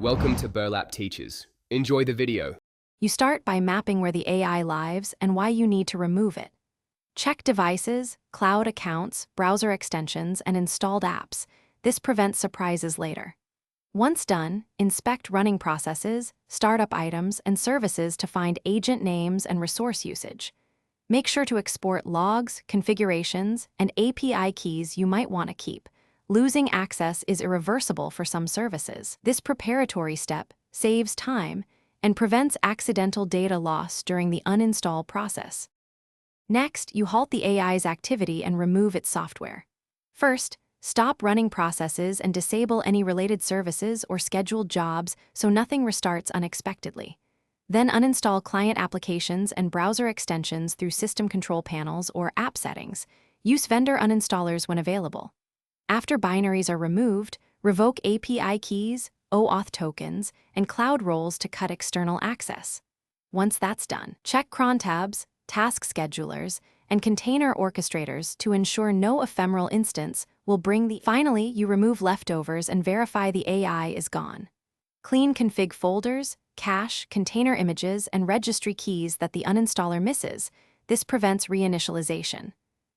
Welcome to Burlap Teachers. Enjoy the video. You start by mapping where the AI lives and why you need to remove it. Check devices, cloud accounts, browser extensions, and installed apps. This prevents surprises later. Once done, inspect running processes, startup items, and services to find agent names and resource usage. Make sure to export logs, configurations, and API keys you might want to keep. Losing access is irreversible for some services. This preparatory step saves time and prevents accidental data loss during the uninstall process. Next, you halt the AI's activity and remove its software. First, stop running processes and disable any related services or scheduled jobs so nothing restarts unexpectedly. Then uninstall client applications and browser extensions through system control panels or app settings. Use vendor uninstallers when available. After binaries are removed, revoke API keys, OAuth tokens, and cloud roles to cut external access. Once that's done, check cron tabs, task schedulers, and container orchestrators to ensure no ephemeral instance will bring the. Finally, you remove leftovers and verify the AI is gone. Clean config folders, cache, container images, and registry keys that the uninstaller misses. This prevents reinitialization.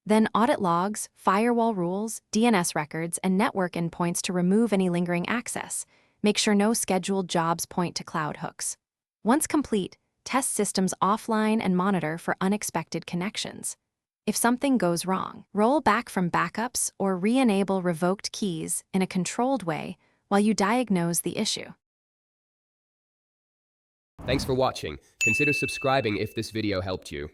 Then audit logs, firewall rules, DNS records, and network endpoints to remove any lingering access. Make sure no scheduled jobs point to cloud hooks. Once complete, test systems offline and monitor for unexpected connections. If something goes wrong, roll back from backups or re-enable revoked keys in a controlled way while you diagnose the issue. Thanks for watching. Consider subscribing if this video helped you.